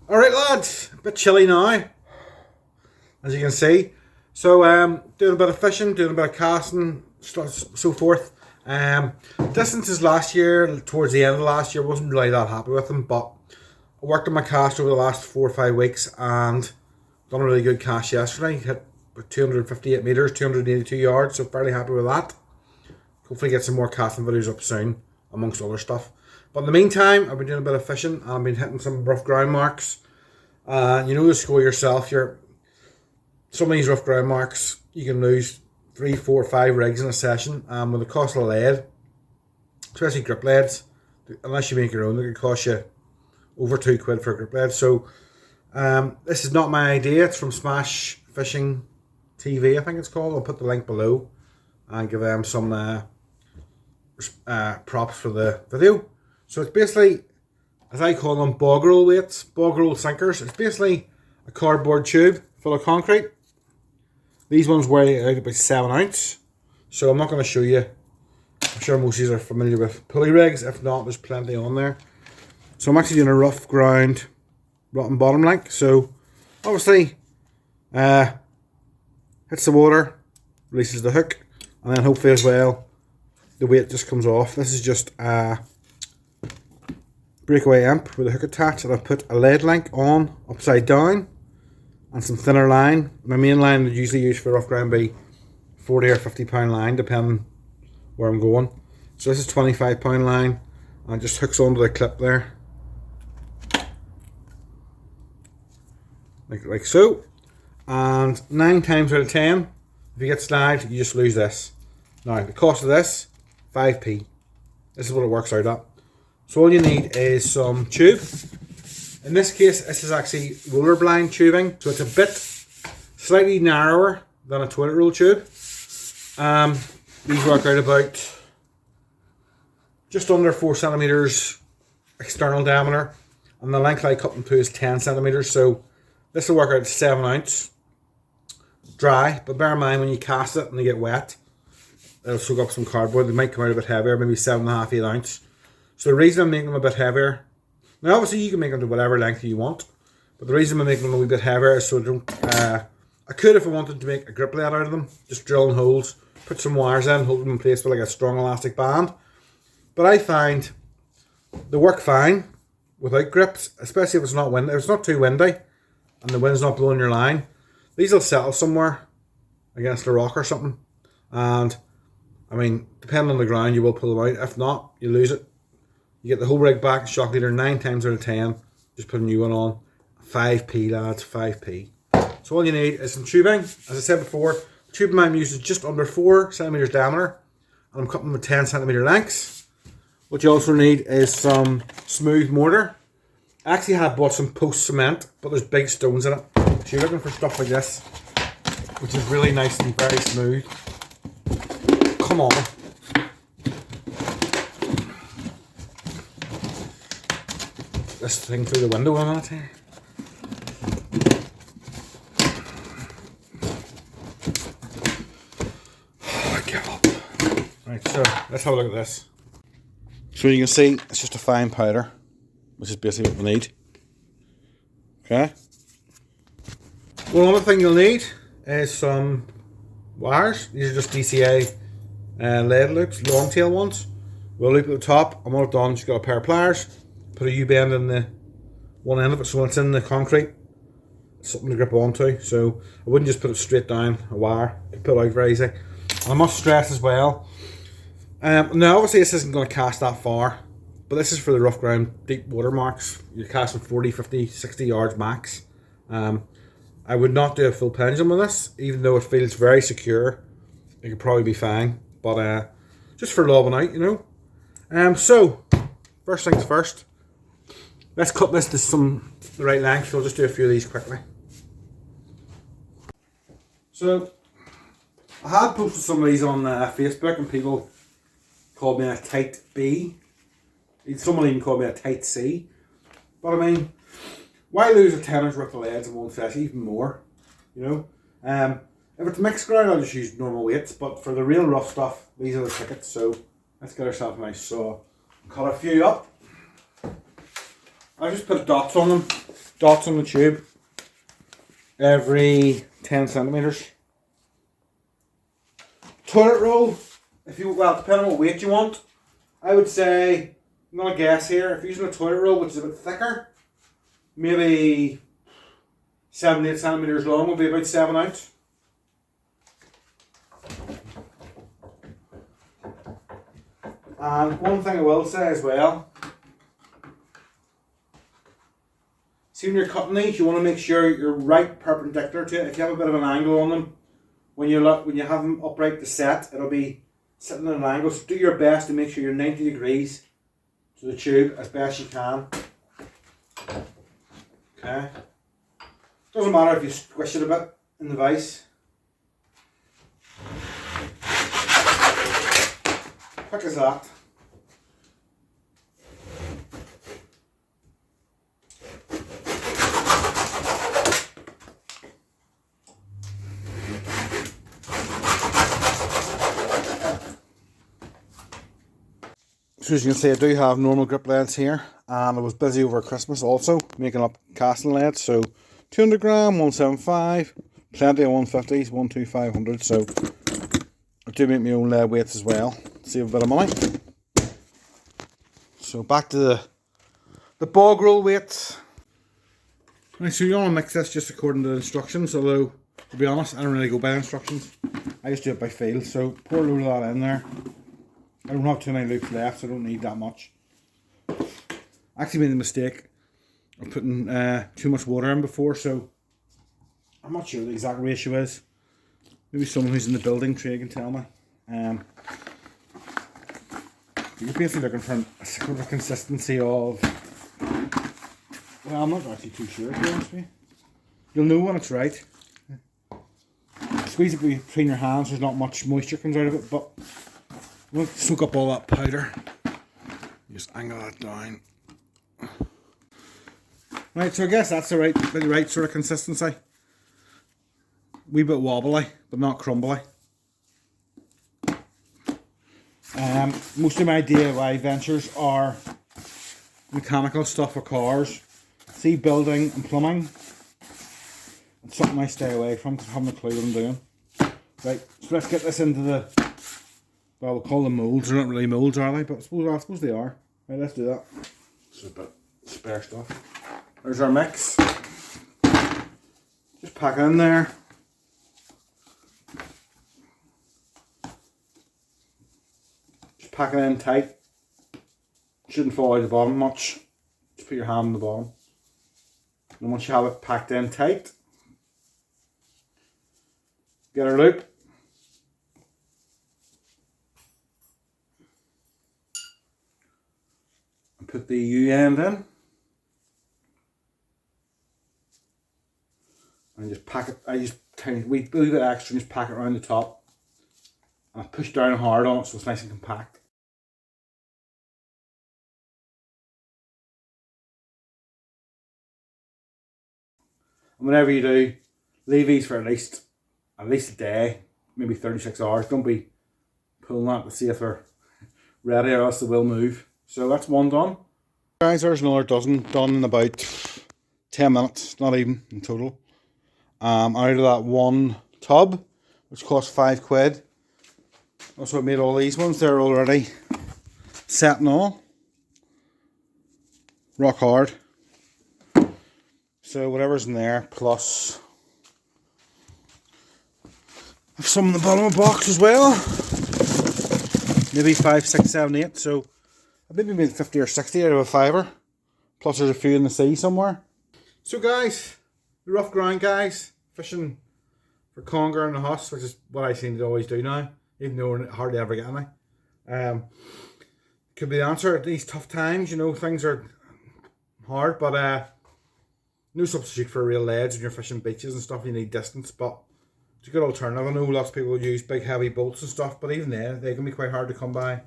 Alright lads, a bit chilly now, as you can see. So doing a bit of fishing, doing a bit of casting, so forth. Distances last year, towards the end of last year, wasn't really that happy with them, but I worked on my cast over the last 4 or 5 weeks and done a really good cast yesterday. Hit 258 metres, 282 yards, so fairly happy with that. Hopefully get some more casting videos up soon, amongst other stuff. But in the meantime, I've been doing a bit of fishing and I've been hitting some rough ground marks. You know the score yourself. Some of these rough ground marks, you can lose 3, 4, 5 rigs in a session. With the cost of lead, especially grip leads, unless you make your own, they could cost you over £2 for a grip lead. So this is not my idea. It's from Smash Fishing TV, I think it's called. I'll put the link below and give them some props for the video. So it's basically, as I call them, bog roll weights, bog roll sinkers. It's basically a cardboard tube full of concrete. These ones weigh out about 7 ounce. So I'm not going to show you. I'm sure most of you are familiar with pulley rigs. If not, there's plenty on there. So I'm actually doing a rough ground rotten bottom link. So obviously hits the water, releases the hook, and then hopefully as well the weight just comes off. This is just a breakaway imp with a hook attached, and I've put a lead link on upside down and some thinner line. My main line would usually use for rough ground be 40 or 50 pound line depending where I'm going. So this is 25 pound line and it just hooks onto the clip there like so. And 9 times out of 10, if you get snagged, you just lose this. Now the cost of this, 5p. This is what it works out at. So all you need is some tube. In this case, this is actually roller blind tubing, so it's a bit slightly narrower than a toilet roll tube. These work out about just under 4 centimeters external diameter, and the length I cut them to is 10 centimeters. So this will work out 7 ounce dry, but bear in mind when you cast it and they get wet, it'll soak up some cardboard. They might come out a bit heavier, maybe 7.5, 8 ounce. So the reason I'm making them a bit heavier, now obviously you can make them to whatever length you want, but the reason I'm making them a wee bit heavier is so I don't, I could, if I wanted to make a grip lead out of them, just drilling holes, put some wires in, hold them in place with like a strong elastic band. But I find they work fine without grips, especially if it's not windy, if it's not too windy and the wind's not blowing your line. These will settle somewhere against a rock or something, and I mean, depending on the ground, you will pull them out. If not, you lose it. You get the whole rig back, shock leader, 9 times out of 10. Just put a new one on. 5p lads, 5p. So all you need is some tubing. As I said before, the tubing I'm using is just under 4 centimeters diameter, and I'm cutting them with 10 centimeter lengths. What you also need is some smooth mortar. I actually have bought some post cement, but there's big stones in it. So you're looking for stuff like this, which is really nice and very smooth. Come on. This thing through the window a minute here. I give up. Right, so let's have a look at this. So you can see it's just a fine powder, which is basically what we need. Okay. One other thing you'll need is some wires. These are just DCA lead loops, long tail ones. We'll loop at the top, and what I've done is got a pair of pliers, put a U-bend in the one end of it, so when it's in the concrete, it's something to grip onto. So I wouldn't just put it straight down a wire, you can put it out very easy. And I must stress as well, now obviously this isn't going to cast that far, but this is for the rough ground deep water marks. You're casting 40, 50, 60 yards max. I would not do a full pendulum with this, even though it feels very secure. It could probably be fine, but just for lobbing out, you know. So first things first, let's cut this to the right length. So I'll just do a few of these quickly. So I had posted some of these on Facebook, and people called me a tight B. Someone even called me a tight C. But I mean, why lose a tenner's worth of leads in one session? Even more, you know. If it's mixed ground, I'll just use normal weights. But for the real rough stuff, these are the tickets. So Let's get ourselves a nice saw. Cut a few up. I just put dots on them. Dots on the tube. Every 10 centimeters. Toilet roll. Well, depending on what weight you want. I would say, I'm going to guess here, if you're using a toilet roll which is a bit thicker, maybe 7 to 8 centimeters long, will be about 7 ounce. And one thing I will say as well, see when you're cutting these, you want to make sure you're right perpendicular to it. If you have a bit of an angle on them, when you have them upright to set, it'll be sitting at an angle. So do your best to make sure you're 90 degrees to the tube as best you can. Okay. Doesn't matter if you squish it a bit in the vise. Quick as that. So as you can see, I do have normal grip leads here, and I was busy over Christmas also making up casting leads. So 200 gram, 175, plenty of 150s, 12500. So I do make my own lead weights as well, save a bit of money. So back to the bog roll weights. Right, so you want to mix this just according to the instructions, although to be honest, I don't really go by instructions. I just do it by feel. So pour a load of that in there. I don't have too many loops left, so I don't need that much. I actually made the mistake of putting too much water in before, so I'm not sure the exact ratio is. Maybe someone who's in the building trade can tell me. You're basically looking for a sort of consistency of... Well, I'm not actually too sure, to be honest with you. You'll know when it's right. Squeeze it between your hands, there's not much moisture comes out of it, but we'll soak up all that powder. Just angle that down. Right, so I guess that's the right sort of consistency. Wee bit wobbly, but not crumbly. Most of my DIY ventures are mechanical stuff for cars. See, building and plumbing. It's something I stay away from because I haven't a clue what I'm doing. Right, so let's get this into the... Well, we'll call them moulds. They're not really moulds, are they? But I suppose they are. Right, let's do that. Just a bit of spare stuff. There's our mix. Just pack it in there. Just pack it in tight. Shouldn't fall out the bottom much. Just put your hand on the bottom. And once you have it packed in tight, get our loop. Put the U end in and just pack it. I just tiny wee bit extra and just pack it around the top and I push down hard on it so it's nice and compact. And whenever you do, leave these for at least a day, maybe 36 hours. Don't be pulling that to see if they're ready or else they will move. So that's one done. Guys, there's another dozen done in about 10 minutes, not even in total. Out of that one tub, which cost £5. Also I made all these ones, they're already set and all. Rock hard. So whatever's in there, plus I've some in the bottom of the box as well. Maybe 5, 6, 7, 8. So I maybe made 50 or 60 out of a fiver. Plus there's a few in the sea somewhere. So guys, the rough ground guys, fishing for conger and the huss, which is what I seem to always do now, even though I hardly ever get any. Could be the answer at these tough times, you know, things are hard, but no substitute for real leads when you're fishing beaches and stuff. You need distance, but it's a good alternative. I know lots of people use big heavy boats and stuff, but even they can be quite hard to come by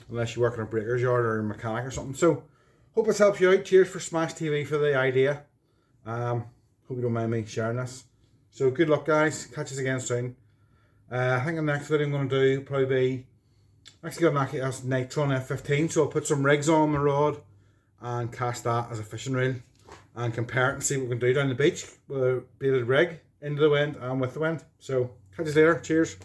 unless you work in a breaker's yard or a mechanic or something. So hope this helps you out. Cheers for Smash TV for the idea. Hope you don't mind me sharing this. So good luck guys, catch us again soon. I think the next video I'm going to do will probably be Actually got an Accu's Nitron F15, so I'll put some rigs on the rod and cast that as a fishing reel and compare it and see what we can do down the beach with a baited rig into the wind and with the wind. So catch you later. Cheers.